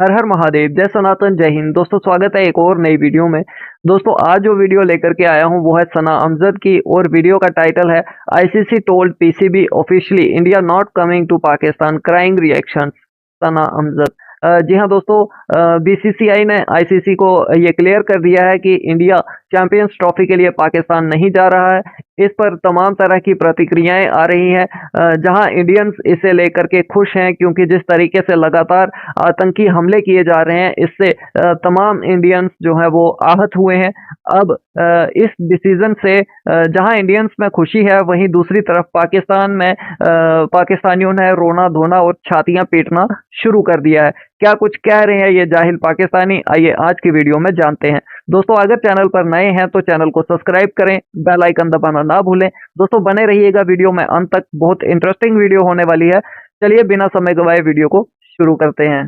हर हर महादेव, जय सनातन, जय हिंद। दोस्तों स्वागत है एक और नई वीडियो में। दोस्तों आज जो वीडियो लेकर के आया हूं वो है सना अमजद की और वीडियो का टाइटल है ICC told PCB officially India not coming to Pakistan crying reaction Sana Amjad. जी हाँ दोस्तों, बीसीसीआई ने आईसीसी को ये क्लियर कर दिया है कि इंडिया चैंपियंस ट्रॉफी के लिए पाकिस्तान नहीं जा रहा है। इस पर तमाम तरह की प्रतिक्रियाएं आ रही हैं, जहां इंडियंस इसे लेकर के खुश हैं क्योंकि जिस तरीके से लगातार आतंकी हमले किए जा रहे हैं इससे तमाम इंडियंस जो है वो आहत हुए हैं। अब इस डिसीजन से जहां इंडियंस में खुशी है वहीं दूसरी तरफ पाकिस्तान में पाकिस्तानियों ने रोना धोना और छातियां पीटना शुरू कर दिया है। क्या कुछ कह रहे हैं ये जाहिल पाकिस्तानी, आइए आज की वीडियो में जानते हैं। दोस्तों अगर चैनल पर नए हैं तो चैनल को सब्सक्राइब करें, बेल आइकन दबाना ना भूलें। दोस्तों बने रहिएगा वीडियो में अंत तक, बहुत इंटरेस्टिंग वीडियो होने वाली है। चलिए बिना समय गवाए वीडियो को शुरू करते हैं।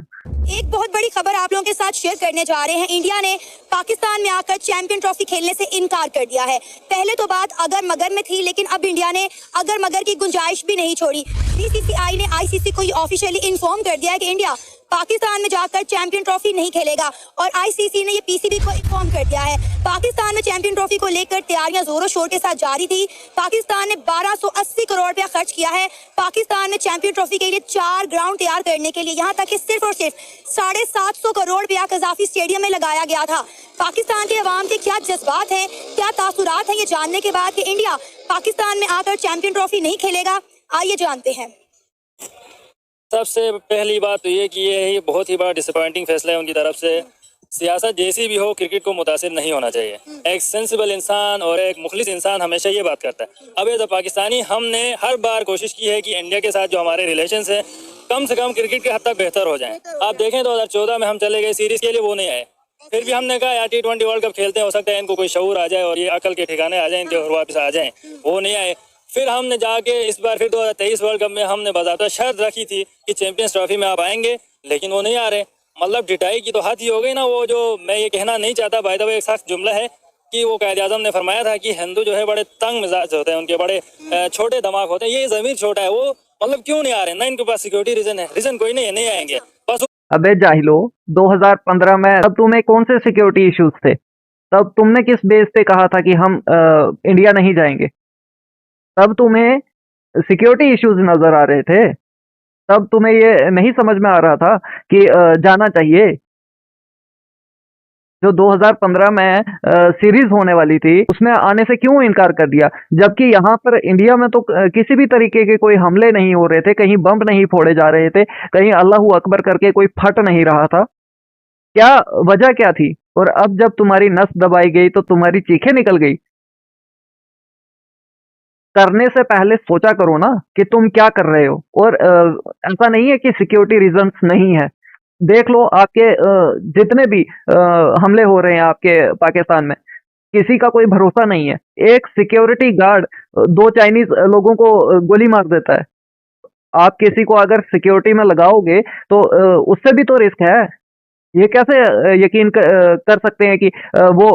एक बहुत बड़ी खबर आप लोगों के साथ शेयर करने जा रहे हैं। इंडिया ने पाकिस्तान में आकर चैंपियन ट्रॉफी खेलने से इनकार कर दिया है। पहले तो बात अगर मगर में थी, लेकिन अब इंडिया ने अगर मगर की गुंजाइश भी नहीं छोड़ी। बीसीसीआई ने आईसीसी को ऑफिशियली इन्फॉर्म कर दिया है कि इंडिया पाकिस्तान में जाकर चैंपियन ट्रॉफी नहीं खेलेगा और आईसीसी ने ये पीसीबी को इन्फॉर्म कर दिया है। पाकिस्तान में चैंपियन ट्रॉफी को लेकर तैयारियां जोरों शोर के साथ जारी थी। पाकिस्तान ने 1280 करोड़ रुपया खर्च किया है पाकिस्तान में चैंपियन ट्रॉफी के लिए 4 ग्राउंड तैयार करने के लिए। यहाँ तक कि सिर्फ और सिर्फ 750 करोड़ रुपया कजाफी स्टेडियम में लगाया गया था। पाकिस्तान के अवाम के क्या जज्बात हैं, क्या तासुरात हैं, ये जानने के बाद कि इंडिया पाकिस्तान में आकर चैंपियन ट्रॉफी नहीं खेलेगा, आइए जानते हैं। सबसे पहली बात तो ये कि ये बहुत ही बड़ा डिसअपॉइंटिंग फैसला है उनकी तरफ से। सियासत जैसी भी हो, क्रिकेट को मुतासिर नहीं होना चाहिए। एक सेंसिबल इंसान और एक मुखलिस इंसान हमेशा ये बात करता है। अब एज अ पाकिस्तानी हमने हर बार कोशिश की है कि इंडिया के साथ जो हमारे रिलेशंस हैं कम से कम क्रिकेट के हद तक बेहतर हो जाएं। आप देखें 2014 में हम चले गए सीरीज के लिए, वो नहीं आए। फिर भी हमने कहा यार T20 वर्ल्ड कप खेलते हैं, हो सकता है इनको कोई शऊर आ जाए और ये अकल के ठिकाने आ जाए इनके और वापस आ जाएं, वो नहीं आए। फिर हमने जाके इस बार फिर 2023 वर्ल्ड कप में हमने बाज़ाब्ता शर्त रखी थी कि चैंपियंस ट्रॉफी में आप आएंगे, लेकिन वो नहीं आ रहे। मतलब डिटाई की तो हद ही हो गई ना। वो जो मैं ये कहना नहीं चाहता, बाय द वे एक सख्त जुमला है कि वो कायद आज़म ने फरमाया था कि हिंदू जो है बड़े तंग मिजाज होते हैं, उनके बड़े छोटे दिमाग होते हैं। ये ज़मीर छोटा है, वो मतलब क्यों नहीं आ रहे ना, इनके पास सिक्योरिटी रीजन है। रीजन कोई नहीं है, नहीं आएंगे बस। अबे जाहिलो, 2015 में तब तुम्हें कौन से सिक्योरिटी इश्यूज थे? तब तुमने किस बेस पे कहा था कि हम इंडिया नहीं जाएंगे? तब तुम्हें सिक्योरिटी इश्यूज नजर आ रहे थे, तब तुम्हें ये नहीं समझ में आ रहा था कि जाना चाहिए। जो 2015 में सीरीज होने वाली थी उसमें आने से क्यों इनकार कर दिया, जबकि यहाँ पर इंडिया में तो किसी भी तरीके के कोई हमले नहीं हो रहे थे, कहीं बम नहीं फोड़े जा रहे थे, कहीं अल्लाहू अकबर करके कोई फट नहीं रहा था। क्या वजह क्या थी? और अब जब तुम्हारी नस दबाई गई तो तुम्हारी चीखें निकल गई। करने से पहले सोचा करो ना कि तुम क्या कर रहे हो। और ऐसा नहीं है कि सिक्योरिटी रीजंस नहीं है। देख लो आपके जितने भी हमले हो रहे हैं आपके पाकिस्तान में, किसी का कोई भरोसा नहीं है। एक सिक्योरिटी गार्ड 2 चाइनीज लोगों को गोली मार देता है। आप किसी को अगर सिक्योरिटी में लगाओगे तो उससे भी तो रिस्क है। ये कैसे यकीन कर सकते हैं कि वो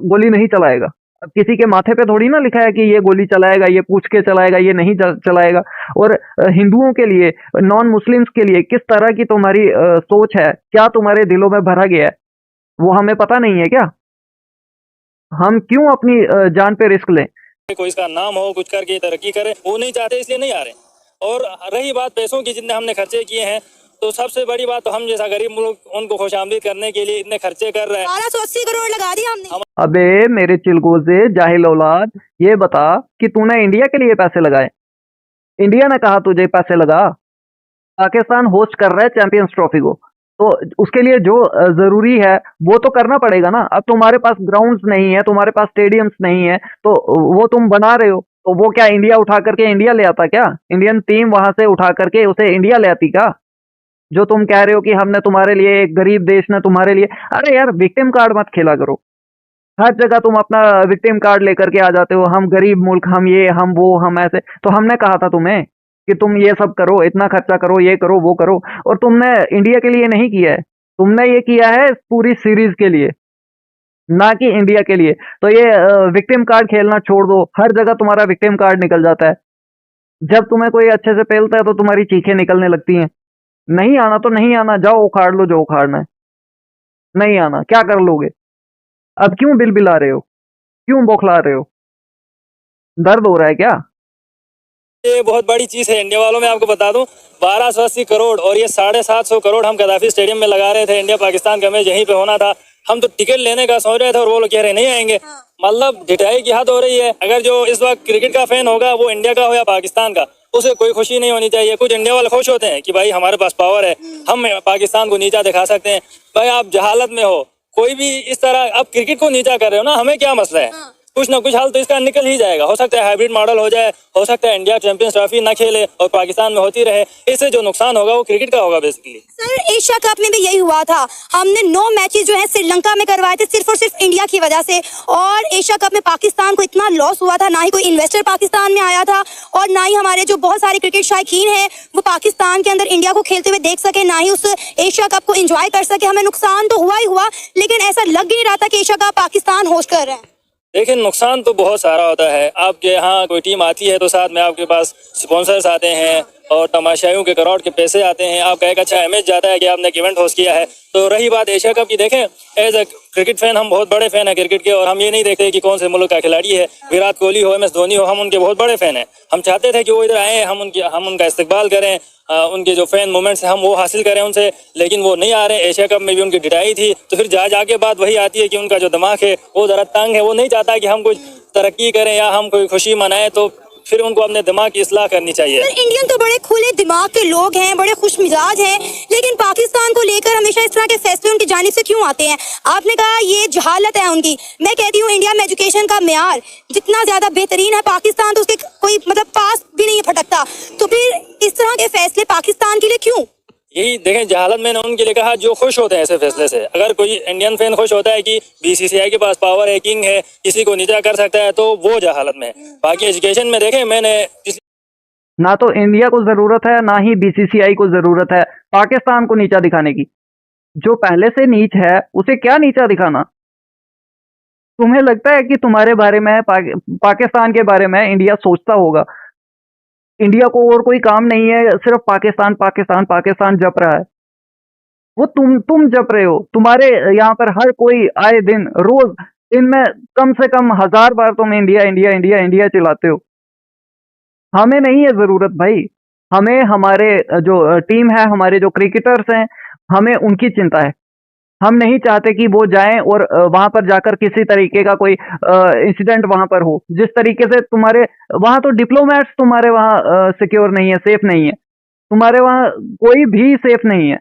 गोली नहीं चलाएगा? अब किसी के माथे पे थोड़ी ना लिखा है कि ये गोली चलाएगा, ये पूछ के चलाएगा, ये नहीं चलाएगा। और हिंदुओं के लिए, नॉन मुस्लिम्स के लिए किस तरह की तुम्हारी सोच है, क्या तुम्हारे दिलों में भरा गया है, वो हमें पता नहीं है क्या? हम क्यों अपनी जान पे रिस्क लें? कोई इसका नाम हो, कुछ करके तरक्की करे, वो नहीं चाहते, इसलिए नहीं आ रहे। और रही बात पैसों की, जितने हमने खर्चे किए हैं, तो सबसे बड़ी बात तो हम जैसा गरीब मुल्क उनको खुशामदीद करने के लिए इतने खर्चे कर रहे हैं। 1280 करोड़ लगा दिया हमने। अबे मेरे चिलगोजे जाहिल औलाद, ये बता कि तूने इंडिया के लिए पैसे लगाए? इंडिया ने कहा तुझे पैसे लगा? पाकिस्तान होस्ट कर रहा है चैंपियंस ट्रॉफी को, तो उसके लिए जो जरूरी है वो तो करना पड़ेगा ना। अब तुम्हारे पास ग्राउंड्स नहीं है, तुम्हारे पास स्टेडियम्स नहीं है, तो वो तुम बना रहे हो, तो वो क्या इंडिया उठा करके इंडिया ले आता क्या? इंडियन टीम वहां से उठा करके उसे इंडिया ले आती क्या? जो तुम कह रहे हो कि हमने तुम्हारे लिए, एक गरीब देश ने तुम्हारे लिए, अरे यार विक्टिम कार्ड मत खेला करो। हर जगह तुम अपना विक्टिम कार्ड लेकर के आ जाते हो, हम गरीब मुल्क, हम ये, हम वो, हम ऐसे। तो हमने कहा था तुम्हें कि तुम ये सब करो, इतना खर्चा करो, ये करो, वो करो, और तुमने इंडिया के लिए नहीं किया है। तुमने ये किया है पूरी सीरीज के लिए, ना कि इंडिया के लिए। तो ये विक्टिम कार्ड खेलना छोड़ दो, हर जगह तुम्हारा विक्टिम कार्ड निकल जाता है। जब तुम्हें कोई अच्छे से पेलता है तो तुम्हारी चीखें निकलने लगती हैं। नहीं आना तो नहीं आना, जाओ उखाड़ लो जो उखाड़ना है। नहीं आना, क्या कर लोगे? अब क्यों बिलबिला रहे हो, क्यों बौखला रहे हो? दर्द हो रहा है क्या? ये बहुत बड़ी चीज है इंडिया वालों में, आपको बता दूं 1280 करोड़ और ये 750 करोड़ हम गद्दाफी स्टेडियम में लगा रहे थे। इंडिया पाकिस्तान का मैच यहीं पे होना था, हम तो टिकट लेने का सोच रहे थे और वो लोग कह रहे नहीं आएंगे। मतलब ढिठाई की हद हो रही है। अगर जो इस वक्त क्रिकेट का फैन होगा वो इंडिया का हो या पाकिस्तान का, उसे कोई खुशी नहीं होनी चाहिए। कुछ इंडिया वाले खुश होते हैं कि भाई हमारे पास पावर है, हम पाकिस्तान को नीचा दिखा सकते हैं। भाई आप जहालत में हो, कोई भी इस तरह आप क्रिकेट को नीचा कर रहे हो ना, हमें क्या मसला है? कुछ ना कुछ हल तो इसका निकल ही जाएगा। हो सकता है हाइब्रिड मॉडल हो जाए, हो सकता है इंडिया चैंपियंस ट्रॉफी ना खेले और पाकिस्तान में होती रहे। इससे जो नुकसान होगा वो क्रिकेट का होगा बेसिकली। सर एशिया कप में भी यही हुआ था, हमने 9 मैचेस जो है श्रीलंका में करवाए थे सिर्फ और सिर्फ इंडिया की वजह से, और एशिया कप में पाकिस्तान को इतना लॉस हुआ था, ना ही कोई इन्वेस्टर पाकिस्तान में आया था और ना ही हमारे जो बहुत सारे क्रिकेट शायकीन हैं वो पाकिस्तान के अंदर इंडिया को खेलते हुए देख सके, ना ही उस एशिया कप को एंजॉय कर सके। हमें नुकसान तो हुआ ही हुआ, लेकिन ऐसा लग ही नहीं रहा था कि एशिया कप पाकिस्तान होस्ट कर रहे हैं। लेकिन नुकसान तो बहुत सारा होता है। आपके यहाँ कोई टीम आती है तो साथ में आपके पास स्पॉन्सर्स आते हैं और तमाशाइयों के करोड़ के पैसे आते हैं। आपका एक अच्छा इमेज जाता है कि आपने एक इवेंट होस्ट किया है। तो रही बात एशिया कप की, देखें एज ए क्रिकेट फैन हम बहुत बड़े फैन हैं क्रिकेट के, और हम ये नहीं देखते कि कौन से मुल्क का खिलाड़ी है, विराट कोहली हो, MS धोनी हो, हम उनके बहुत बड़े फैन हैं। हम चाहते थे कि वो इधर आए, हम उनका इस्तकबाल करें, उनके जो फैन मोमेंट्स हैं हम वो हासिल करें उनसे, लेकिन वो नहीं आ रहे। एशिया कप में भी उनकी ढिठाई थी, तो फिर जाके बात वही आती है कि उनका जो दिमाग है वो ज़रा तंग है। वो नहीं चाहता कि हम कुछ तरक्की करें या हम कोई खुशी मनाएं, तो फिर उनको अपने दिमाग की इस्लाह करनी चाहिए। इंडियन तो बड़े खुले दिमाग के लोग हैं, बड़े खुश मिजाज हैं, लेकिन पाकिस्तान को लेकर हमेशा इस तरह के फैसले उनकी जानिब से क्यों आते हैं? आपने कहा ये जहालत है उनकी। मैं कहती हूँ इंडिया में एजुकेशन का मेयार जितना ज्यादा बेहतरीन है, पाकिस्तान तो उसके कोई मतलब पास भी नहीं फटकता। तो फिर इस तरह के फैसले पाकिस्तान के लिए क्यों? यही देखें, जहालत मैंने उनके लिए कहा जो खुश होते हैं ऐसे फैसले से। अगर कोई इंडियन फैन खुश होता है कि BCCI के पास पावर है, किंग है, किसी को नीचा कर सकता है, तो वो जहालत में है। बाकी एजुकेशन में देखें, मैंने ना तो इंडिया को जरूरत है ना ही BCCI को जरूरत है पाकिस्तान को नीचा दिखाने की। जो पहले से नीच है उसे क्या नीचा दिखाना? तुम्हें लगता है कि तुम्हारे बारे में पाकिस्तान के बारे में इंडिया सोचता होगा? इंडिया को और कोई काम नहीं है, सिर्फ पाकिस्तान पाकिस्तान पाकिस्तान जप रहा है। वो तुम जप रहे हो। तुम्हारे यहाँ पर हर कोई आए दिन रोज इनमें कम से कम 1000 बार तुम इंडिया इंडिया इंडिया इंडिया चिल्लाते हो। हमें नहीं है जरूरत भाई, हमें हमारे जो टीम है, हमारे जो क्रिकेटर्स हैं, हमें उनकी चिंता है। हम नहीं चाहते कि वो जाएं और वहां पर जाकर किसी तरीके का कोई इंसिडेंट वहां पर हो। जिस तरीके से तुम्हारे वहां तो डिप्लोमेट्स तुम्हारे वहां सिक्योर नहीं है, सेफ नहीं है, तुम्हारे वहां कोई भी सेफ नहीं है।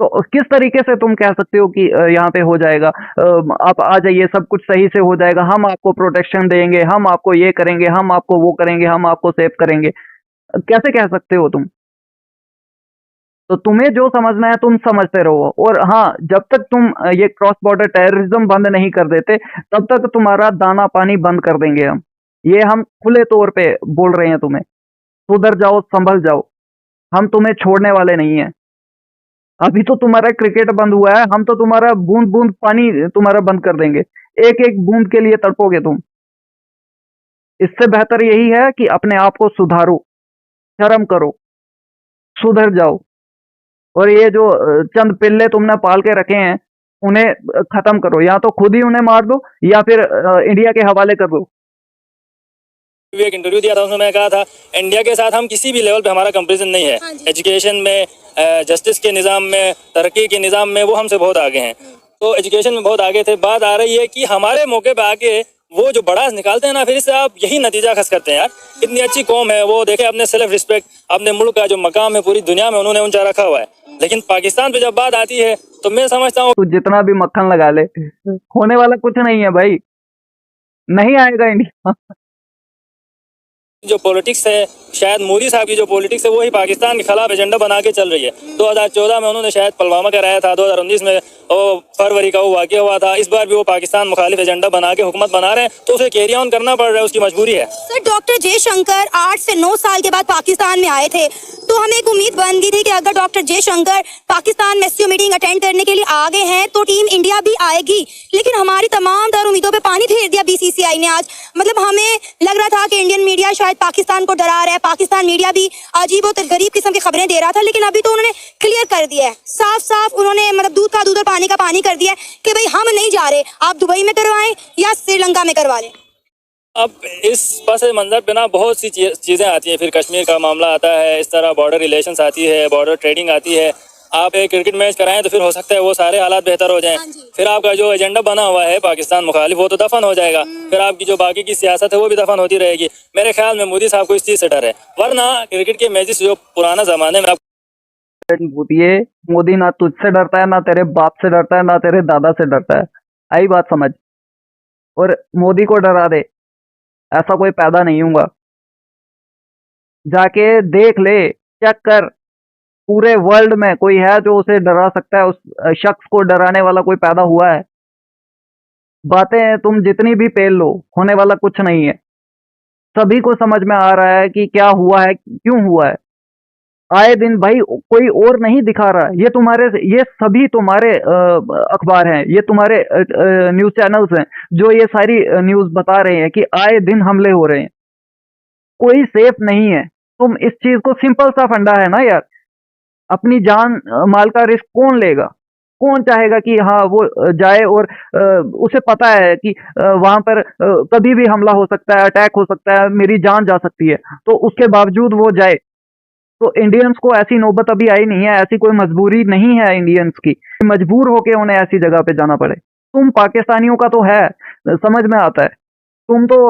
तो किस तरीके से तुम कह सकते हो कि यहाँ पे हो जाएगा, आप आ जाइए, सब कुछ सही से हो जाएगा, हम आपको प्रोटेक्शन देंगे, हम आपको ये करेंगे, हम आपको वो करेंगे, हम आपको सेफ करेंगे? कैसे कह सकते हो तुम? तो तुम्हें जो समझना है तुम समझते रहो। और हाँ, जब तक तुम ये क्रॉस बॉर्डर टेररिज्म बंद नहीं कर देते तब तक तुम्हारा दाना पानी बंद कर देंगे हम। ये हम खुले तौर पे बोल रहे हैं तुम्हें। सुधर जाओ, संभल जाओ, हम तुम्हें छोड़ने वाले नहीं हैं। अभी तो तुम्हारा क्रिकेट बंद हुआ है, हम तो तुम्हारा बूंद बूंद पानी तुम्हारा बंद कर देंगे। एक एक बूंद के लिए तड़पोगे तुम। इससे बेहतर यही है कि अपने आप को सुधारो, शर्म करो, सुधर जाओ, और ये जो चंद पिल्ले तुमने पाल के रखे हैं उन्हें खत्म करो। या तो खुद ही उन्हें मार दो या फिर इंडिया के हवाले कर दो। एक इंटरव्यू दिया था, उसमें मैं कहा था इंडिया के साथ हम किसी भी लेवल पे हमारा कंपैरिजन नहीं है। एजुकेशन में, जस्टिस के निज़ाम में, तरक्की के निज़ाम में वो हमसे बहुत आगे हैं। तो एजुकेशन में बहुत आगे थे। बात आ रही है कि हमारे मौके पे आके वो जो बड़ा निकालते हैं ना, फिर इससे आप यही नतीजा खस करते हैं। यार इतनी अच्छी कौम है, वो देखे अपने सेल्फ रिस्पेक्ट, अपने मुल्क का जो मकाम है पूरी दुनिया में उन्होंने ऊंचा रखा हुआ है। लेकिन पाकिस्तान पे जब बात आती है तो मैं समझता हूँ तू जितना भी मक्खन लगा ले, होने वाला कुछ नहीं है भाई, नहीं आएगा इंडिया। जो पॉलिटिक्स है, शायद मोदी साहब की जो पॉलिटिक्स है वो ही पाकिस्तान के खिलाफ एजेंडा बना के चल रही है। 2014 में उन्होंने शायद पुलवामा कराया था, 2019 में और फरवरी का वो वाक़या हुआ था। इस बार भी वो पाकिस्तान मुखालिफ एजेंडा बना के हुकूमत बना रहे हैं, तो उसे कैरी ऑन करना पड़ रहा है, उसकी मजबूरी है। सर डॉक्टर जयशंकर 8 से 9 साल के बाद पाकिस्तान में आए थे, तो हमें एक उम्मीद बन गई थी कि अगर डॉक्टर जयशंकर पाकिस्तान में एससीओ मीटिंग अटेंड करने के लिए आ गए हैं तो टीम इंडिया भी आएगी। लेकिन हमारी तमाम तर उम्मीदों पे पानी फेर दिया BCCI ने आज। मतलब हमें लग रहा था कि इंडियन मीडिया शायद शायद पाकिस्तान को डरा रहा है। पाकिस्तान मीडिया भी अजीब और गरीब किस्म की खबरें दे रहा था, लेकिन अभी तो उन्होंने क्लियर कर दिया है, साफ साफ उन्होंने मतलब दूध का दूध और पानी का पानी कर दिया है कि भाई हम नहीं जा रहे, आप दुबई में करवाएं या श्रीलंका में करवा लें। अब इस पस मंजर पे ना बहुत सी चीज़ें आती हैं, फिर कश्मीर का मामला आता है, इस तरह बॉर्डर रिलेशंस आती है, बॉर्डर ट्रेडिंग आती है। आप एक क्रिकेट मैच कराएं तो फिर हो सकता है वो सारे हालात बेहतर हो जाएं। फिर आपका जो एजेंडा बना हुआ है पाकिस्तान मुखालिफ वो तो दफन हो जाएगा, फिर आपकी जो बाकी की सियासत है वो भी दफन होती रहेगी। मेरे ख्याल में मोदी साहब को इस चीज़ से डर है, वरना क्रिकेट के मैचेस जो पुराना ज़माने में ये मोदी ना तुझसे डरता है, ना तेरे बाप से डरता है, ना तेरे दादा से डरता है। आई बात समझ। और मोदी को डरा दे, ऐसा कोई पैदा नहीं होगा। जाके देख ले, चेक कर, पूरे वर्ल्ड में कोई है जो उसे डरा सकता है? उस शख्स को डराने वाला कोई पैदा हुआ है? बातें तुम जितनी भी पेल लो, होने वाला कुछ नहीं है। सभी को समझ में आ रहा है कि क्या हुआ है, क्यों हुआ है। आए दिन भाई कोई और नहीं दिखा रहा। ये सभी तुम्हारे अखबार हैं, ये तुम्हारे न्यूज चैनल्स हैं जो ये सारी न्यूज बता रहे हैं कि आए दिन हमले हो रहे हैं। कोई सेफ नहीं है। तुम इस चीज को, सिंपल सा फंडा है ना यार, अपनी जान माल का रिस्क कौन लेगा? कौन चाहेगा कि हाँ वो जाए और उसे पता है कि वहां पर कभी भी हमला हो सकता है, अटैक हो सकता है, मेरी जान जा सकती है, तो उसके बावजूद वो जाए। तो इंडियंस को ऐसी नौबत अभी आई नहीं है, ऐसी कोई मजबूरी नहीं है इंडियंस की मजबूर होके उन्हें ऐसी जगह पे जाना पड़े। तुम पाकिस्तानियों का तो है, समझ में आता है, तुम तो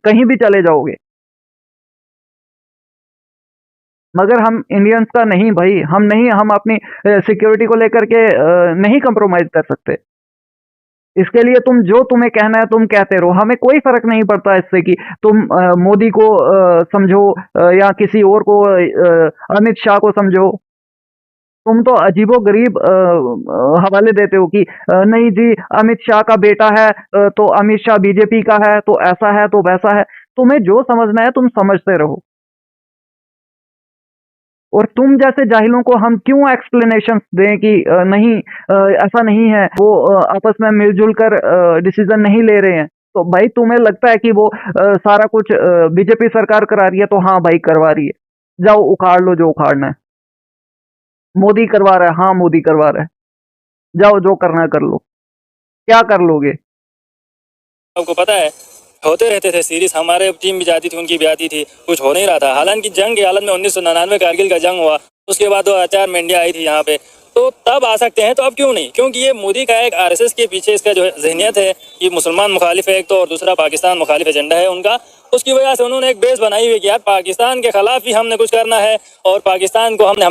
कहीं भी चले जाओगे, मगर हम इंडियंस का नहीं भाई। हम अपनी सिक्योरिटी को लेकर के नहीं कंप्रोमाइज कर सकते। इसके लिए तुम्हें कहना है तुम कहते रहो, हमें कोई फर्क नहीं पड़ता इससे कि तुम मोदी को समझो या किसी और को, अमित शाह को समझो। तुम तो अजीबो गरीब हवाले देते हो कि नहीं जी अमित शाह का बेटा है तो अमित शाह बीजेपी का है तो ऐसा है तो वैसा है। तुम्हें जो समझना है तुम समझते रहो, और तुम जैसे जाहिलों को हम क्यों एक्सप्लेनेशन दें कि नहीं ऐसा नहीं है, वो आपस में मिलजुल कर डिसीजन नहीं ले रहे हैं। तो भाई तुम्हें लगता है कि वो सारा कुछ बीजेपी सरकार करा रही है, तो हाँ भाई करवा रही है, जाओ उखाड़ लो जो उखाड़ना है। मोदी करवा रहा है, हाँ मोदी करवा रहा है, जाओ जो करना है कर लो। क्या कर लोगे? आपको पता है होते रहते थे सीरीज, हमारे टीम भी जाती थी, उनकी भी आती थी, कुछ हो नहीं रहा था। हालांकि जंग की हालत में 1999 कारगिल का जंग हुआ, उसके बाद 2004 में इंडिया आई थी यहाँ पे, तो तब आ सकते हैं, तो अब क्यों नहीं? क्योंकि ये मोदी का एक आरएसएस के पीछे इसका जो जहनियत है कि मुसलमान मुखालिफ है एक तो, और दूसरा पाकिस्तान मुखालिफ एजेंडा है उनका। उसकी वजह से उन्होंने एक बेस बनाई हुई कि यार पाकिस्तान के खिलाफ ही हमने कुछ करना है और पाकिस्तान को हमने।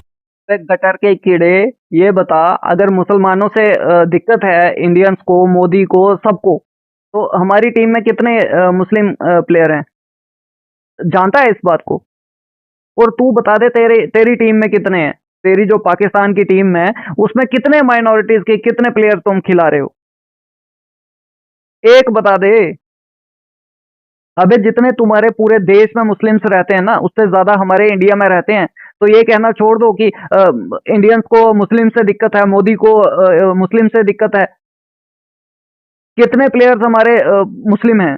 गटर के कीड़े, ये बता, अगर मुसलमानों से दिक्कत है इंडियंस को, मोदी को, सबको, तो हमारी टीम में कितने मुस्लिम प्लेयर हैं? जानता है इस बात को? और तू बता दे तेरी टीम में कितने हैं? तेरी जो पाकिस्तान की टीम है उसमें कितने माइनॉरिटीज के, कितने प्लेयर तुम खिला रहे हो? एक बता दे। अबे जितने तुम्हारे पूरे देश में मुस्लिम्स रहते हैं ना, उससे ज्यादा हमारे इंडिया में रहते हैं। तो ये कहना छोड़ दो कि इंडियंस को मुस्लिम से दिक्कत है, मोदी को मुस्लिम से दिक्कत है। कितने प्लेयर्स हमारे मुस्लिम हैं?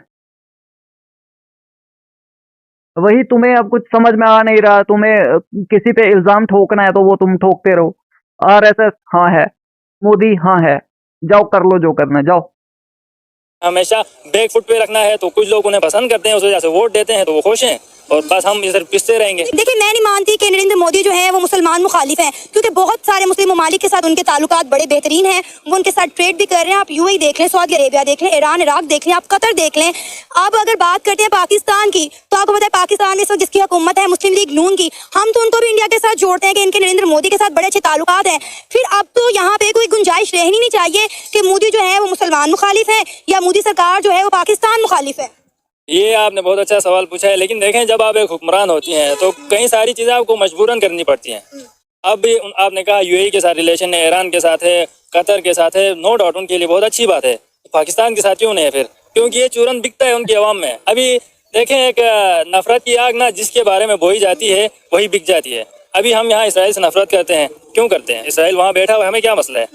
वही तुम्हें अब कुछ समझ में आ नहीं रहा। तुम्हें किसी पे इल्जाम ठोकना है तो वो तुम ठोकते रहो। आरएसएस हाँ है, मोदी हाँ है, जाओ कर लो जो करना है, जाओ। हमेशा बैक फुट पे रखना है, तो कुछ लोग उन्हें पसंद करते हैं, उस वजह से वोट देते हैं, तो वो खुश हैं, और बस हम इधर पिसते रहेंगे। देखिए मैं नहीं मानती कि नरेंद्र मोदी जो है वो मुसलमान मुखालिफ हैं, क्योंकि बहुत सारे मुस्लिम ममालिक के साथ उनके ताल्लुकात बड़े बेहतरीन हैं, वो उनके साथ ट्रेड भी कर रहे हैं। आप यूएई देख लें, सऊदी अरेबिया देख लें, ईरान इराक देख लें, आप कतर देख लें। अब अगर बात करते हैं पाकिस्तान की, तो आपको पता है पाकिस्तान में इस वक्त जिसकी हुकूमत है मुस्लिम लीग नून की, हम तो उनको भी इंडिया के साथ जोड़ते हैं कि इनके नरेंद्र मोदी के साथ बड़े अच्छे ताल्लुकात हैं। फिर अब तो यहाँ पे कोई गुंजाइश रहनी नहीं चाहिए कि मोदी जो है वो मुसलमान मुखालिफ है या मोदी सरकार जो है वो पाकिस्तान मुखालिफ है। ये आपने बहुत अच्छा सवाल पूछा है, लेकिन देखें जब आप एक हुक्मरान होती हैं तो कई सारी चीज़ें आपको मजबूरन करनी पड़ती हैं। अब भी आपने कहा यूएई के साथ रिलेशन है, ईरान के साथ है, कतर के साथ है, नो डाउट उनके लिए बहुत अच्छी बात है। पाकिस्तान के साथ क्यों नहीं है फिर? क्योंकि ये चूरन बिकता है उनकी आवाम में। अभी देखें एक नफरत की आग ना जिसके बारे में बोई जाती है वही बिक जाती है। अभी हम यहाँ इसराइल से नफरत करते हैं, क्यों करते हैं? इसराइल वहाँ बैठा हुआ, हमें क्या मसला है?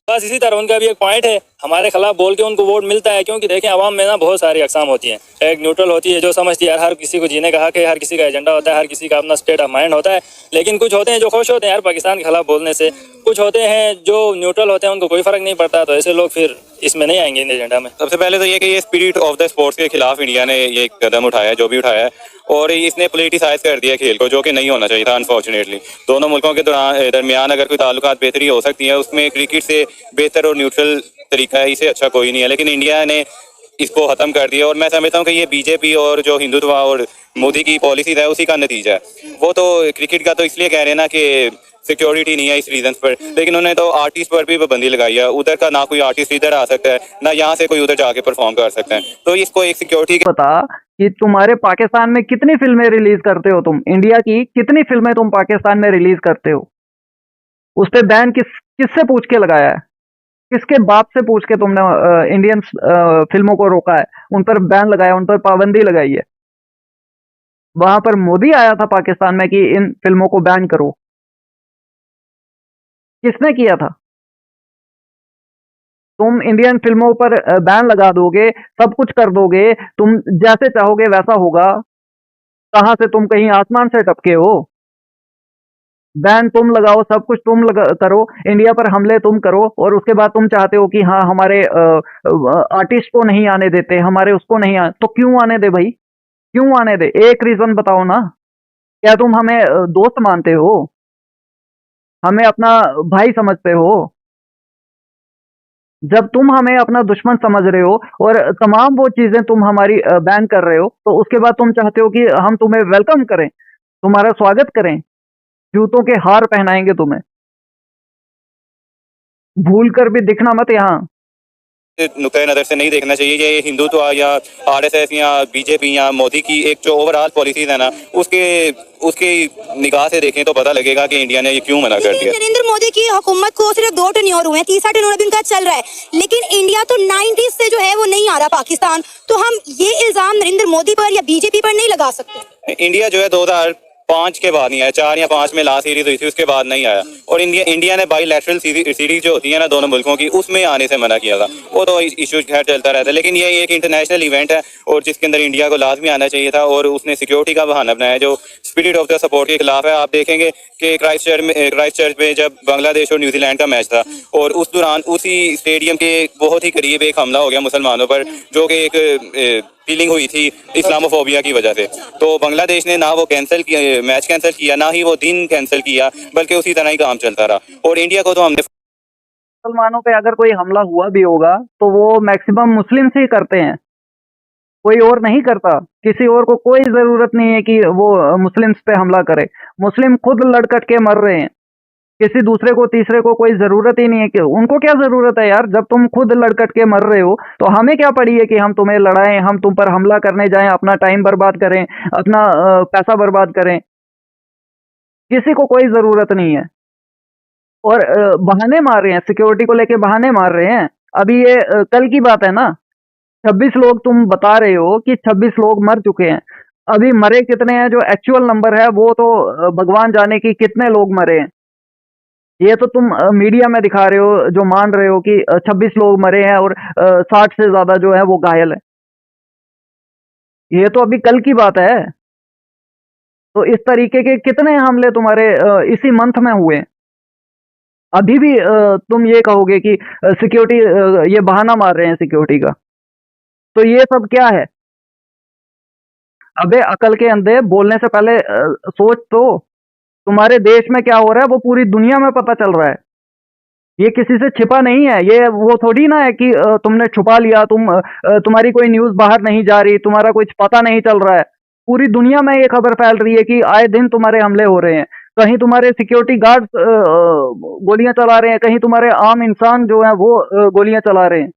बस इसी तरह उनका भी एक पॉइंट है, हमारे खिलाफ बोल के उनको वोट मिलता है, क्योंकि देखें आवाम में ना बहुत सारी अकसाम होती हैं। एक न्यूट्रल होती है जो समझती है यार हर किसी को जीने का हक है, हर किसी का एजेंडा होता है, हर किसी का अपना स्टेट ऑफ माइंड होता है। लेकिन कुछ होते हैं जो खुश होते हैं यार पाकिस्तान के खिलाफ बोलने से, कुछ होते हैं जो न्यूट्रल होते हैं उनको कोई फर्क नहीं पड़ता, तो ऐसे लोग फिर इसमें नहीं आएंगे इन एजेंडा में। सबसे पहले तो ये कि ये स्पिरिट ऑफ द स्पोर्ट्स के खिलाफ इंडिया ने ये कदम उठाया जो भी उठाया है, और इसने पॉलिटिसाइज कर दिया खेल को, जो कि नहीं होना चाहिए था अनफॉर्चुनेटली। दोनों मुल्कों के दरमियान अगर कोई ताल्लुकात बेहतरी हो सकती है, उसमें क्रिकेट से बेहतर और न्यूट्रल तरीका है, इसे अच्छा कोई नहीं है। लेकिन इंडिया ने इसको ख़त्म कर दिया, और मैं समझता हूँ कि ये बीजेपी और जो हिंदुत्व और मोदी की पॉलिसीज है उसी का नतीजा है। वो तो क्रिकेट का तो इसलिए कह रहे हैं ना कि सिक्योरिटी नहीं है इस रीजन पर, लेकिन उन्होंने तो आर्टिस्ट पर भी पाबंदी लगाई है। उधर का ना कोई आर्टिस्ट इधर आ सकता है, ना यहाँ से कोई उधर जाके परफॉर्म कर सकता है, तो इसको एक सिक्योरिटी पता कि तुम्हारे पाकिस्तान में कितनी फिल्में रिलीज करते हो तुम, इंडिया की कितनी फिल्में तुम पाकिस्तान में रिलीज करते हो, उस पे बैन किससे पूछ के लगाया है, किसके बाप से पूछ के तुमने इंडियन फिल्मों को रोका है, उन पर बैन लगाया, उन पर पाबंदी लगाई है। वहां पर मोदी आया था पाकिस्तान में कि इन फिल्मों को बैन करो, किसने किया था? तुम इंडियन फिल्मों पर बैन लगा दोगे, सब कुछ कर दोगे, तुम जैसे चाहोगे वैसा होगा। कहां से तुम कहीं आसमान से टपके हो? बैन तुम लगाओ, सब कुछ तुम करो, इंडिया पर हमले तुम करो, और उसके बाद तुम चाहते हो कि हाँ हमारे आर्टिस्ट को नहीं आने देते, हमारे उसको नहीं आने, तो क्यों आने दे भाई, क्यों आने दे? एक रीजन बताओ ना। क्या तुम हमें दोस्त मानते हो, हमें अपना भाई समझते हो? जब तुम हमें अपना दुश्मन समझ रहे हो और तमाम वो चीजें तुम हमारी बैन कर रहे हो, तो उसके बाद तुम चाहते हो कि हम तुम्हें वेलकम करें, तुम्हारा स्वागत करें, जूतों के हार पहनाएंगे तुम्हें। भूल कर भी दिखना मत यहाँ। नुक्ते नज़र से नहीं देखना चाहिए। ये हिंदुत्व या आरएसएस या बीजेपी या मोदी की एक जो ओवरऑल पॉलिसीज है ना, उसके निगाह से देखें तो पता लगेगा कि इंडिया ने ये क्यों मना कर दिया। नरेंद्र मोदी की हुकूमत को सिर्फ 2 टर्न्योर हुए हैं, तीसरा टर्न्योर अभी उनका चल रहा है, लेकिन इंडिया तो 90s से जो है वो नहीं आ रहा पाकिस्तान। तो हम ये इल्जाम नरेंद्र मोदी पर या बीजेपी पर नहीं लगा सकते। इंडिया जो है 2005 के बाद नहीं आया, 4 या 5 में लास्ट सीरीज हुई थी, उसके बाद नहीं आया। और इंडिया ने बाईलैटरल सीरीज जो होती है ना दोनों मुल्कों की, उसमें आने से मना किया था। वो तो इशू खैर चलता रहता है, लेकिन ये एक इंटरनेशनल इवेंट है और जिसके अंदर इंडिया को लाजमी आना चाहिए था, और उसने सिक्योरिटी का बहाना बनाया जो स्पिरिट ऑफ द सपोर्ट के खिलाफ है। आप देखेंगे कि क्राइस्ट चर्च में जब बांग्लादेश और न्यूजीलैंड का मैच था, और उस दौरान उसी स्टेडियम के बहुत ही करीब एक हमला हो गया मुसलमानों पर, जो कि एक फीलिंग हुई थी इस्लामोफोबिया की वजह से। तो बांग्लादेश ने ना वो मैच कैंसिल किया, ना ही वो दिन कैंसिल किया, बल्कि उसी तरह ही काम चलता रहा। और इंडिया को तो हमने मुसलमानों पे अगर कोई हमला हुआ भी होगा तो वो मैक्सिमम मुस्लिम्स ही करते हैं, कोई और नहीं करता। किसी और को कोई जरूरत नहीं है कि वो मुस्लिम्स पे हमला करे। मुस्लिम खुद लड़कट के मर रहे हैं, किसी दूसरे को तीसरे को कोई जरूरत ही नहीं है। कि उनको क्या जरूरत है यार, जब तुम खुद लड़कट के मर रहे हो तो हमें क्या पड़ी है कि हम तुम्हें लड़ाएं, हम तुम पर हमला करने जाएं, अपना टाइम बर्बाद करें, अपना पैसा बर्बाद करें। किसी को कोई जरूरत नहीं है। और बहाने मार रहे हैं, सिक्योरिटी को लेके बहाने मार रहे हैं। अभी ये कल की बात है ना, 26 लोग तुम बता रहे हो कि 26 लोग मर चुके हैं। अभी मरे कितने हैं, जो एक्चुअल नंबर है वो तो भगवान जाने की कितने लोग मरे हैं। ये तो तुम मीडिया में दिखा रहे हो, जो मान रहे हो कि 26 लोग मरे हैं और 60 से ज्यादा जो है वो घायल है। ये तो अभी कल की बात है। तो इस तरीके के कितने हमले तुम्हारे इसी मंथ में हुए। अभी भी तुम ये कहोगे कि सिक्योरिटी, ये बहाना मार रहे हैं सिक्योरिटी का। तो ये सब क्या है? अबे अकल के अंधे, बोलने से पहले सोच तो। तुम्हारे देश में क्या हो रहा है वो पूरी दुनिया में पता चल रहा है। ये किसी से छिपा नहीं है। ये वो थोड़ी ना है कि तुमने छुपा लिया, तुम्हारी कोई न्यूज़ बाहर नहीं जा रही, तुम्हारा कुछ पता नहीं चल रहा है। पूरी दुनिया में ये खबर फैल रही है कि आए दिन तुम्हारे हमले हो रहे हैं। कहीं तुम्हारे सिक्योरिटी गार्ड्स गोलियां चला रहे हैं, कहीं तुम्हारे आम इंसान जो है वो गोलियां चला रहे हैं।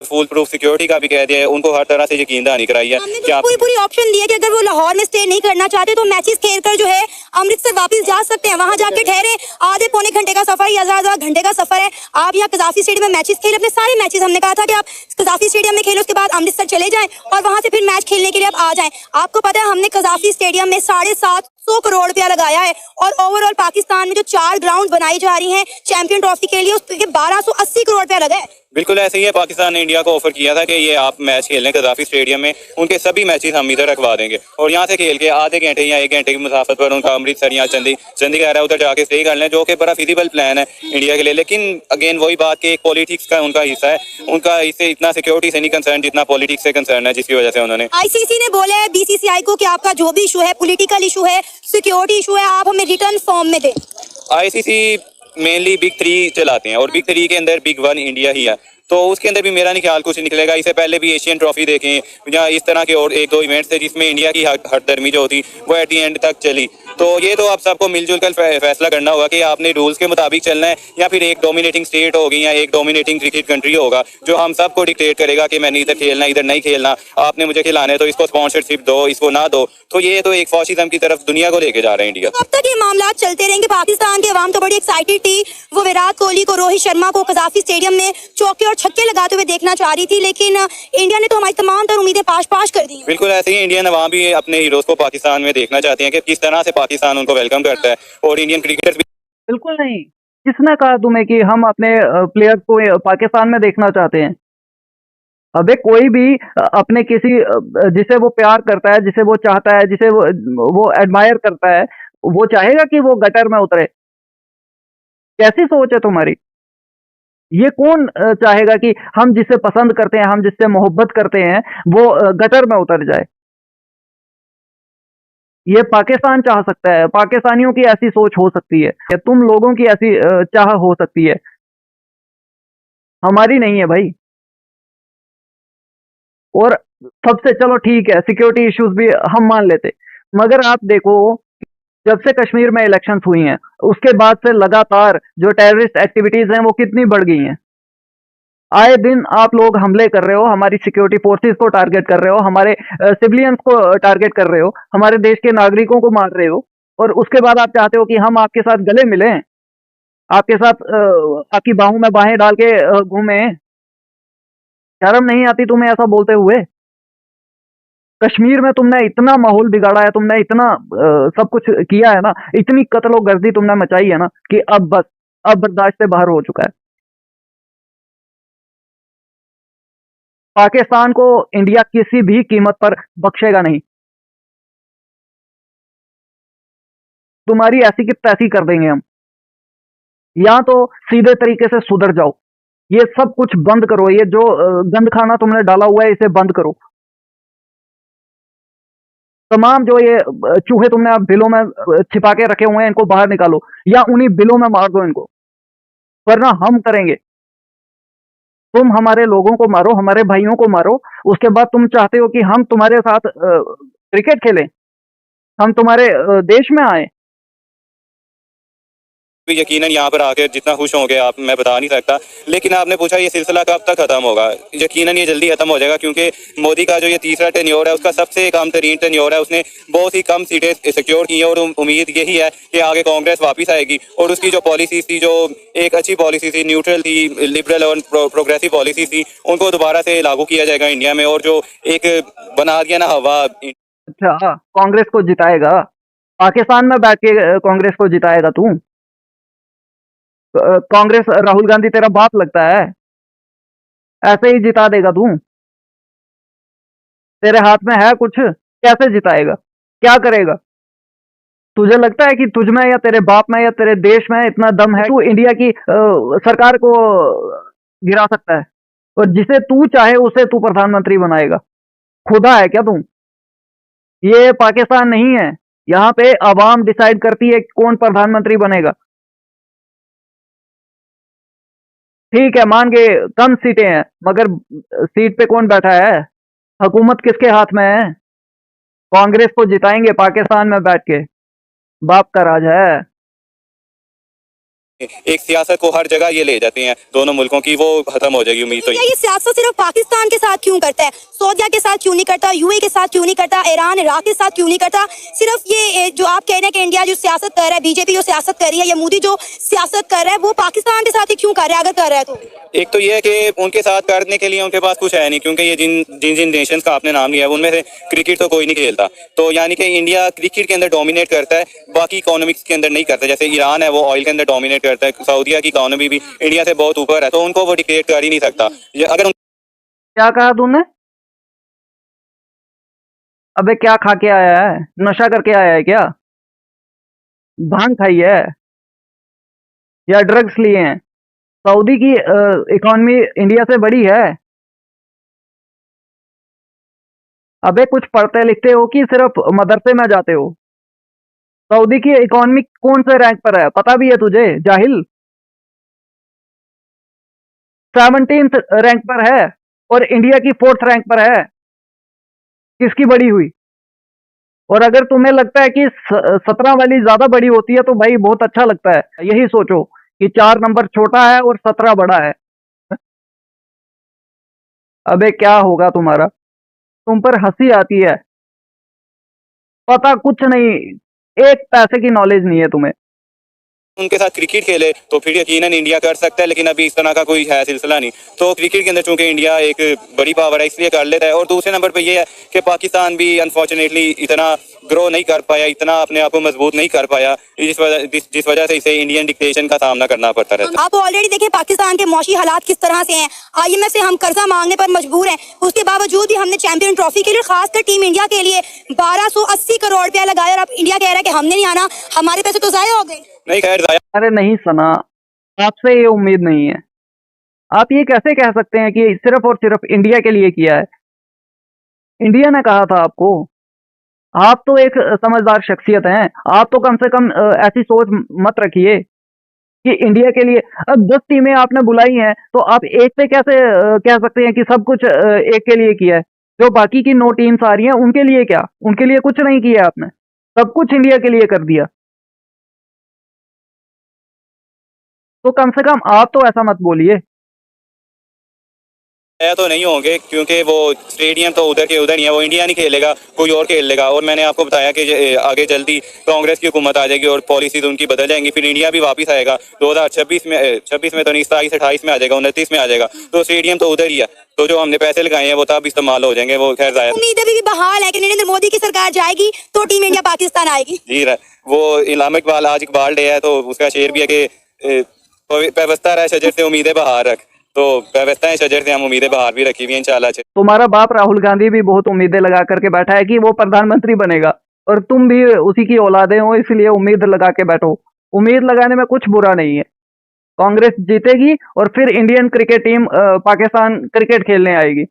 फुल प्रूफ सिक्योरिटी का भी कह दिया है, उनको हर तरह से यकीन दहानी कराई है। हमने तो पूरी ऑप्शन दी है कि अगर वो लाहौर में स्टे नहीं करना चाहते तो मैचेस खेलकर जो है अमृतसर वापस जा सकते हैं, वहां जाके ठहरे। आधे पौने घंटे का सफर या ज्यादा घंटे का सफर है। आप यहाँ कजाफी स्टेडियम में मैचेस खेले, अपने सारे मैचेस। हमने कहा था कि आप कजाफी स्टेडियम में खेलो, उसके बाद अमृतसर चले जाएं और वहां से फिर मैच खेलने के लिए आप आ जाएं। आपको पता है हमने कजाफी स्टेडियम में 750 करोड़ रुपया लगाया है, और ओवरऑल पाकिस्तान में जो 4 ग्राउंड बनाई जा रही हैं चैंपियन ट्रॉफी के लिए, उसके 1280 करोड़ रुपया लगा है। बिल्कुल ऐसे ही है। पाकिस्तान ने इंडिया को ऑफर किया था कि ये आप मैच खेल लें कदाफी स्टेडियम में, उनके सभी मैचेस हम इधर रखवा देंगे और यहाँ से खेल के आधे घंटे या 1 घंटे की मुसाफत पर उनका अमृतसर या चंडीगढ़ है उधर जाके स्टे कर लें, जो कि बड़ा फिजिबल प्लान है इंडिया के लिए। लेकिन अगेन वही बात कि एक पॉलिटिक्स का उनका हिस्सा है, उनका इससे इतना सिक्योरिटी से नहीं कंसर्न जितना पॉलिटिक्स से कंसर्न है, जिसकी वजह से उन्होंने आईसीसी ने बोला है बीसीसीआई को कि आपका जो भी इशू है, पॉलिटिकल इशू है, सिक्योरिटी इशू है, आप हमें रिटर्न फॉर्म में दें। आईसीसी मेनली बिग 3 चलाते हैं और बिग 3 के अंदर बिग 1 इंडिया ही है, तो उसके अंदर भी मेरा नहीं ख्याल कुछ निकलेगा। इससे पहले भी एशियन ट्रॉफी देखें या इस तरह के और 1-2 इवेंट्स थे जिसमें इंडिया की हठधर्मी जो होती वो एट दी एंड तक चली। तो ये तो आप सबको मिलजुल कर फैसला करना होगा कि आपने रूल्स के मुताबिक चलना है या फिर एक डोमिनेटिंग स्टेट होगी या एक डोमिनेटिंग क्रिकेट कंट्री होगा जो हम सबको डिक्टेट करेगा कि मैंने इधर खेलना इधर नहीं खेलना, आपने मुझे खिलाना है तो इसको स्पॉन्सरशिप दो, इसको ना दो। तो ये तो एक फॉसिज्म की तरफ दुनिया को लेके जा रहे हैं इंडिया। अब तक ये मामला चलते रहेंगे। पाकिस्तान के अवाम तो बड़ी एक्साइटेड थी, वो विराट कोहली को, रोहित शर्मा को कजाफी स्टेडियम में चौके और छक्के लगाते हुए देखना चाह रही थी, लेकिन इंडिया ने तो हमारी तमाम तर उम्मीदें पाश कर दी। बिल्कुल ऐसे ही इंडियन अवाम भी अपने हीरोज को पाकिस्तान में देखना चाहते हैं कि किस तरह से पाकिस्तान उनको वेलकम करता है और इंडियन क्रिकेटर्स भी। बिल्कुल नहीं। किसने कहा तुम्हें कि हम अपने प्लेयर्स को पाकिस्तान में देखना चाहते हैं? अबे कोई भी अपने किसी जिसे वो प्यार करता है, जिसे वो चाहता है, जिसे वो एडमायर करता है, वो चाहेगा कि वो गटर में उतरे? कैसी सोच है तुम्हारी? ये कौन चाहेगा कि हम जिसे पसंद करते हैं, हम जिससे मोहब्बत करते हैं, वो गटर में उतर जाए? ये पाकिस्तान चाह सकता है, पाकिस्तानियों की ऐसी सोच हो सकती है, या तुम लोगों की ऐसी चाह हो सकती है, हमारी नहीं है भाई। और सबसे चलो ठीक है, सिक्योरिटी इश्यूज भी हम मान लेते, मगर आप देखो जब से कश्मीर में इलेक्शंस हुई हैं उसके बाद से लगातार जो टेररिस्ट एक्टिविटीज हैं वो कितनी बढ़ गई हैं। आए दिन आप लोग हमले कर रहे हो, हमारी सिक्योरिटी फोर्सेस को टारगेट कर रहे हो, हमारे सिविलियंस को टारगेट कर रहे हो, हमारे देश के नागरिकों को मार रहे हो, और उसके बाद आप चाहते हो कि हम आपके साथ गले मिलें, आपके साथ आपकी बाहों में बाहें डाल के घूमें। शर्म नहीं आती तुम्हें ऐसा बोलते हुए? कश्मीर में तुमने इतना माहौल बिगाड़ा है, तुमने इतना सब कुछ किया है ना, इतनी कत्लो गर्दी तुमने मचाई है ना कि अब बस, अब बर्दाश्त से बाहर हो चुका है। पाकिस्तान को इंडिया किसी भी कीमत पर बख्शेगा नहीं। तुम्हारी ऐसी की तैसी कर देंगे हम। या तो सीधे तरीके से सुधर जाओ, ये सब कुछ बंद करो, ये जो गंद खाना तुमने डाला हुआ है इसे बंद करो। तमाम जो ये चूहे तुमने अब बिलों में छिपा के रखे हुए हैं इनको बाहर निकालो, या उन्हीं बिलों में मार दो इनको, वरना हम करेंगे। तुम हमारे लोगों को मारो, हमारे भाइयों को मारो, उसके बाद तुम चाहते हो कि हम तुम्हारे साथ क्रिकेट खेलें, हम तुम्हारे देश में आए? यकीनन यहाँ पर आकर जितना खुश होंगे आप मैं बता नहीं सकता। लेकिन आपने पूछा ये सिलसिला कब तक खत्म होगा, यकीनन ये जल्दी खत्म हो जाएगा, क्योंकि मोदी का जो ये तीसरा टेन्योर है उसका सबसे कम तरीन टेन्योर है, उसने बहुत ही कम सीटें सिक्योर की हैं और उम्मीद यही है कि आगे कांग्रेस वापस आएगी और उसकी जो पॉलिसी थी, जो एक अच्छी पॉलिसी थी, न्यूट्रल थी, लिबरल और प्रोग्रेसिव पॉलिसी थी, उनको दोबारा से लागू किया जाएगा इंडिया में। और जो एक बना दिया ना हवा। अच्छा, कांग्रेस को जिताएगा? पाकिस्तान में बैठ के कांग्रेस को जिताएगा तू? कांग्रेस, राहुल गांधी तेरा बाप लगता है? ऐसे ही जिता देगा तू? तेरे हाथ में है कुछ? कैसे जिताएगा? क्या करेगा? तुझे लगता है कि तुझ में या तेरे बाप में या तेरे देश में इतना दम है तू इंडिया की सरकार को गिरा सकता है, और जिसे तू चाहे उसे तू प्रधानमंत्री बनाएगा? खुदा है क्या तू? ये पाकिस्तान नहीं है, यहाँ पे आवाम डिसाइड करती है कौन प्रधानमंत्री बनेगा। ठीक है, मान गए कम सीटें हैं, मगर सीट पे कौन बैठा है? हुकूमत किसके हाथ में है? कांग्रेस को जिताएंगे पाकिस्तान में बैठ के, बाप का राज है। एक सियासत को हर जगह ये ले जाते हैं दोनों मुल्कों की, वो खत्म हो जाएगी उम्मीद। तो ये सियासत सिर्फ पाकिस्तान के साथ क्यों करता है? सऊदीया के साथ क्यों नहीं करता? यूएई के साथ क्यों नहीं करता? ईरान, इराक के साथ क्यों नहीं करता? सिर्फ ये जो आप कह रहे हैं कि इंडिया जो सियासत कर रहा है, बीजेपी जो सियासत कर रही है या मोदी जो सियासत कर रहा है, वो पाकिस्तान के साथ ही क्यों कर रहा है? अगर कर रहा है तो एक तो ये है कि उनके साथ करने के लिए उनके पास कुछ है नहीं, क्योंकि ये जिन नेशंस का आपने नाम लिया है उनमें से क्रिकेट तो कोई नहीं खेलता। तो यानी कि इंडिया क्रिकेट के अंदर डोमिनेट करता है, बाकी इकोनॉमिक्स के अंदर नहीं करता। जैसे ईरान है वो ऑयल के अंदर डोमिनेट करता है। सऊदीया की इकोनॉमी भी इंडिया से बहुत ऊपर है, तो उनको वो डिक्टेट कर ही नहीं सकता। अगर क्या कहा तूने? अबे क्या खा के आया है? नशा करके आया है क्या? भांग खाई है या ड्रग्स लिए हैं? सऊदी की इकोनॉमी इंडिया से बड़ी है। अबे कुछ पढ़ते लिखते हो कि सिर्फ मदरसे में जाते हो? सऊदी की इकोनॉमी कौन से रैंक पर है पता भी है तुझे, जाहिल? 17th रैंक पर है और इंडिया की 4th रैंक पर है। किसकी बड़ी हुई? और अगर तुम्हें लगता है कि 17 वाली ज्यादा बड़ी होती है तो भाई बहुत अच्छा लगता है। यही सोचो कि 4 नंबर छोटा है और 17 बड़ा है। अबे क्या होगा तुम्हारा? तुम पर हंसी आती है। पता कुछ नहीं, एक पैसे की नॉलेज नहीं है तुम्हें। उनके साथ क्रिकेट खेले तो फिर यकीनन इंडिया कर सकता है, लेकिन अभी इस तरह का कोई है सिलसिला नहीं। तो क्रिकेट के अंदर चूंकि इंडिया एक बड़ी पावर है इसलिए कर लेता है। और दूसरे नंबर पे ये है कि पाकिस्तान भी अनफॉर्चुनेटली इतना ग्रो नहीं कर पाया, इतना अपने आप को मजबूत नहीं कर पाया, जिस वजह से इसे इंडियन डिक्टेशन का सामना करना पड़ता रहता है। आप ऑलरेडी देखें पाकिस्तान के मौशी हालात किस तरह से हैं। IMF से हम कर्जा मांगने पर मजबूर हैं, उसके बावजूद भी हमने चैंपियन ट्रॉफी के लिए खासकर टीम इंडिया के लिए 1280 करोड़ रुपया लगाया और अब इंडिया कह रहा है कि हमने नहीं आना, हमारे पैसे तो जाया हो गए। नहीं खैर, अरे नहीं सना, आपसे ये उम्मीद नहीं है। आप ये कैसे कह सकते हैं कि सिर्फ और सिर्फ इंडिया के लिए किया है? इंडिया ने कहा था आपको। आप तो एक समझदार शख्सियत हैं, आप तो कम से कम ऐसी सोच मत रखिए कि इंडिया के लिए। अब 10 टीमें आपने बुलाई हैं तो आप एक पे कैसे कह सकते हैं कि सब कुछ एक के लिए किया है? जो बाकी की 9 टीम्स आ रही हैं उनके लिए क्या? उनके लिए कुछ नहीं किया आपने, सब कुछ इंडिया के लिए कर दिया। तो कम से कम आप तो ऐसा मत बोलिए। तो नहीं होंगे, क्योंकि वो स्टेडियम तो उधर के उधर ही है, वो इंडिया नहीं खेलेगा, कोई और खेल लेगा। और मैंने आपको बताया कि आगे जल्दी कांग्रेस की हुकूमत आ जाएगी और पॉलिसीज उनकी बदल जाएंगी, फिर इंडिया भी वापस आएगा 2026 में, 26 में तो नहीं, 27-28 में आ जाएगा, 29 में आ जाएगा। तो स्टेडियम तो उधर ही है, तो जो हमने पैसे लगाए हैं वो तब इस्तेमाल हो जाएंगे। वो खैर जाया उम्मीद अभी भी बहाल है कि नरेंद्र मोदी की सरकार जाएगी तो टीम इंडिया पाकिस्तान आएगी। जी वो इलामा इकबाल, आज इकबाल डे है तो उसका शेर भी है कि व्यवस्था रहा शजर से उम्मीदें बहार रख। तो व्यवस्थाएं शजर से हम उम्मीदें बहार भी रखी हुई हैं इंशाल्लाह। तुम्हारा बाप राहुल गांधी भी बहुत उम्मीदें लगा करके बैठा है कि वो प्रधानमंत्री बनेगा और तुम भी उसी की औलादे हो, इसलिए उम्मीद लगा के बैठो। उम्मीद लगाने में कुछ बुरा नहीं है। कांग्रेस जीतेगी और फिर Indian cricket team Pakistan cricket खेलने आएगी।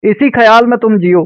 इसी ख्याल में तुम जियो।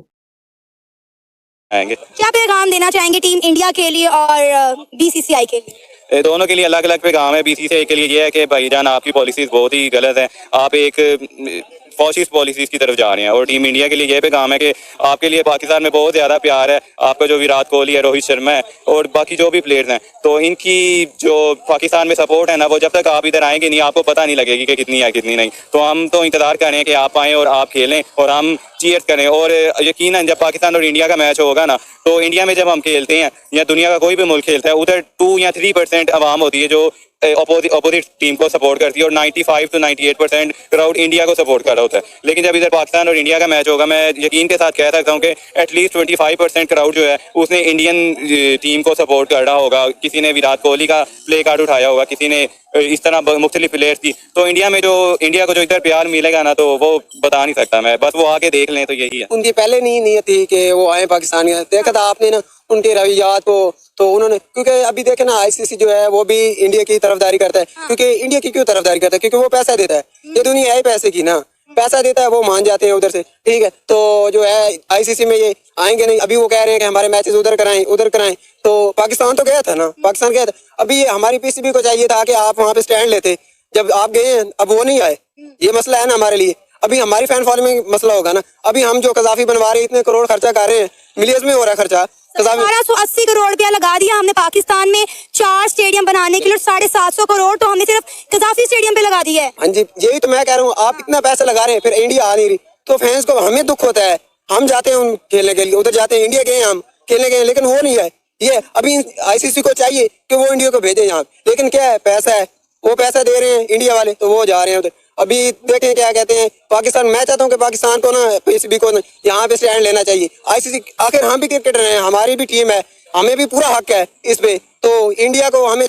क्या पैगाम देना चाहेंगे टीम इंडिया के लिए और BCCI के लिए? दोनों के लिए अलग अलग पैगाम है। BCCI के लिए ये है कि भाईजान आपकी पॉलिसीज बहुत ही गलत है, आप एक फॉसिस्ट पॉलिसीज की तरफ जा रहे हैं। और टीम इंडिया के लिए ये पैगाम है कि आपके लिए पाकिस्तान में बहुत ज़्यादा प्यार है, आपका जो विराट कोहली है, रोहित शर्मा है और बाकी जो भी प्लेयर्स हैं, तो इनकी जो पाकिस्तान में सपोर्ट है ना, वो जब तक आप इधर आएंगे नहीं आपको पता नहीं लगेगी कि कितनी है कितनी नहीं। तो हम तो इंतजार कर रहे हैं कि आप आएँ और आप खेलें और हम चीयर करें। और यकीनन जब पाकिस्तान और इंडिया का मैच होगा ना, तो इंडिया में जब हम खेलते हैं या दुनिया का कोई भी मुल्क खेलता है, उधर 2 या 3% आवाम होती है जो अपोजिट टीम को सपोर्ट करती है और 95 to 98% क्राउड इंडिया को सपोर्ट कर रहा होता है। लेकिन जब इधर पाकिस्तान और इंडिया का मैच होगा, मैं यकीन के साथ कह सकता हूँ कि एटलीस्ट 25% क्राउड जो है उसने इंडियन टीम को सपोर्ट कर रहा होगा। किसी ने विराट कोहली का प्ले कार्ड उठाया होगा, किसी ने इस तरह मुख्तलिफ प्लेयर्स की। तो इंडिया को जो इधर प्यार मिलेगा ना, तो वो बता नहीं सकता मैं, बस वो आके देख लें तो यही है। उनकी पहले नहीं नीयत थी कि वो आए पाकिस्तान में। देखा था आपने ना उनके रवैयात को, तो उन्होंने, क्योंकि अभी देखे ना ICC जो है वो भी इंडिया की तरफदारी करता है। क्योंकि इंडिया की क्यों तरफदारी करता है? क्योंकि वो पैसा देता है। ये दुनिया है पैसे की ना, पैसा देता है, वो मान जाते हैं उधर से, ठीक है। तो जो है ICC में ये आएंगे नहीं। अभी वो कह रहे हैं कि हमारे मैचेस उधर कराएं। तो पाकिस्तान तो गया था ना, पाकिस्तान गया था। अभी हमारी PCB को चाहिए था कि आप वहाँ पे स्टैंड लेते, जब आप गए हैं, अब वो नहीं आए। ये मसला है ना हमारे लिए। अभी हमारी फैन फॉलोइंग मसला होगा ना। अभी हम जो कजाफी बनवा रहे हैं, इतने करोड़ खर्चा कर रहे हैं, मिलियंस में हो रहा है खर्चा। 1280 करोड़ रुपया लगा दिया हमने पाकिस्तान में 4 स्टेडियम बनाने के लिए, 750 करोड़ तो हमने सिर्फ कजाफी स्टेडियम पे लगा दिया है। हाँ जी, यही तो मैं कह रहा हूँ। आप इतना पैसा लगा रहे हैं, फिर इंडिया आ नहीं रही, तो फैंस को हमें दुख होता है। हम जाते हैं खेलने के लिए, उधर जाते हैं, इंडिया गए हम खेलने गए, लेकिन वो नहीं है। ये अभी ICC को चाहिए कि वो इंडिया को भेजे यहाँ, लेकिन क्या है, पैसा है, वो पैसा दे रहे हैं इंडिया वाले, तो वो जा रहे हैं उधर। अभी देखें क्या कहते हैं पाकिस्तान। मैं चाहता हूँ कि पाकिस्तान को ना, PCB को ना यहाँ पे स्टैंड लेना चाहिए। ICC, आखिर हम भी क्रिकेटर हैं, हमारी भी टीम है, हमें भी पूरा हक है इस पे। तो इंडिया को हमें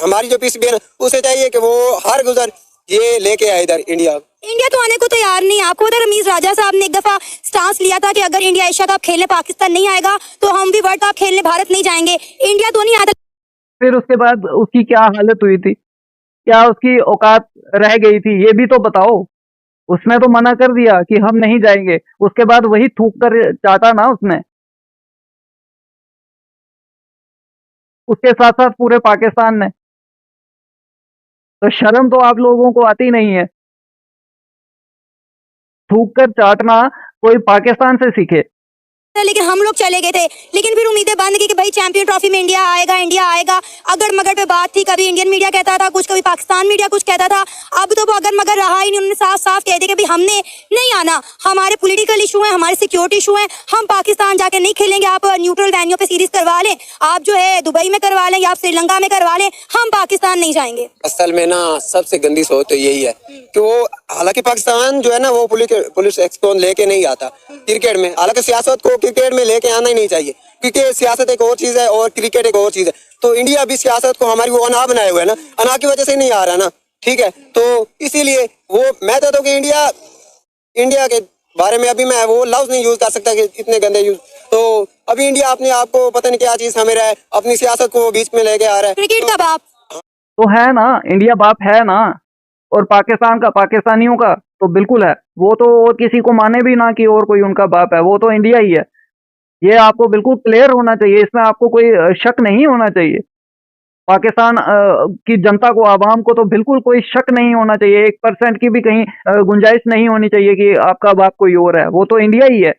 हमारी जो पीसीबी है ना उसे चाहिए कि वो हर गुजर ये लेके आए इधर इंडिया। इंडिया तो आने को तैयार नहीं है। आपको पता है रमीज राजा साहब ने एक दफा स्टांस लिया था कि अगर इंडिया एशिया कप खेलने पाकिस्तान नहीं आएगा तो हम भी वर्ल्ड कप खेलने भारत नहीं जाएंगे। इंडिया तो नहीं आता। फिर उसके बाद उसकी क्या हालत हुई थी, क्या उसकी औकात रह गई थी, ये भी तो बताओ। उसने तो मना कर दिया कि हम नहीं जाएंगे, उसके बाद वही थूक कर चाटा ना उसने, उसके साथ साथ पूरे पाकिस्तान ने। तो शर्म तो आप लोगों को आती नहीं है। थूक कर चाटना कोई पाकिस्तान से सीखे। लेकिन हम लोग चले गए थे, लेकिन फिर उम्मीदें बंद की कि भाई चैंपियन ट्रॉफी में इंडिया आएगा, इंडिया आएगा। अगर मगर पे बात थी, कभी इंडियन मीडिया कहता था कुछ, कभी पाकिस्तान मीडिया कुछ कहता था। अब तो वो अगर मगर रहा ही नहीं। उन्होंने साफ साफ कह दिया कि भाई हमने नहीं आना, हमारे पॉलिटिकल इशू है, हमारे सिक्योरिटी इशू है, हम पाकिस्तान जाके नहीं खेलेंगे। आप न्यूट्रल वेन्यू पे सीरीज करवा लें, आप जो है दुबई में करवा लें या आप श्रीलंका में करवा लें, हम पाकिस्तान नहीं जाएंगे। असल में ना सबसे गंदी सोच तो यही है कि वो हालांकि पाकिस्तान जो है ना वो पुलिस एक्सपोन लेके नहीं आता क्रिकेट में। हालांकि सियासत को क्रिकेट में लेके आना ही नहीं चाहिए, क्योंकि सियासत एक और चीज है और क्रिकेट एक और चीज है। तो इंडिया भी सियासत को हमारी वो अना बनाए हुए है ना, अना की वजह से नहीं आ रहा ना, ठीक है। तो इसीलिए वो मैं कहता हूँ कि इंडिया के बारे में अभी मैं वो लफ्ज नहीं यूज कर सकता कि इतने गंदे यूज। तो अभी इंडिया अपने आप को पता नहीं क्या चीज हमें रहा है, अपनी सियासत को बीच में लेके आ रहा है। क्रिकेट का बाप तो है ना, इंडिया बाप है ना, और पाकिस्तान का, पाकिस्तानियों का तो बिल्कुल है। वो तो और किसी को माने भी ना कि और कोई उनका बाप है, वो तो इंडिया ही है। ये आपको बिल्कुल क्लियर होना चाहिए, इसमें आपको कोई शक नहीं होना चाहिए। पाकिस्तान की जनता को, आवाम को तो बिल्कुल कोई शक नहीं होना चाहिए, 1% की भी कहीं गुंजाइश नहीं होनी चाहिए कि आपका बाप कोई और है, वो तो इंडिया ही है।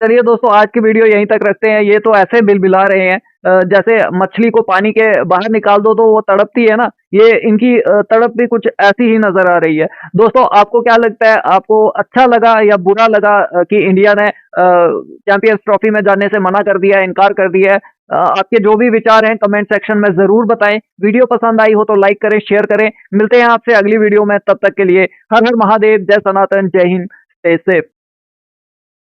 चलिए दोस्तों, आज की वीडियो यहीं तक रखते हैं। ये तो ऐसे बिलबिला रहे हैं जैसे मछली को पानी के बाहर निकाल दो तो वो तड़पती है ना, ये इनकी तड़प भी कुछ ऐसी ही नजर आ रही है। दोस्तों, आपको क्या लगता है, आपको अच्छा लगा या बुरा लगा कि इंडिया ने चैंपियंस ट्रॉफी में जाने से मना कर दिया है, इनकार कर दिया है? आपके जो भी विचार हैं कमेंट सेक्शन में जरूर बताएं। वीडियो पसंद आई हो तो लाइक करें, शेयर करें। मिलते हैं आपसे अगली वीडियो में, तब तक के लिए हर हर महादेव, जय सनातन, जय हिंद, स्टे सेफ।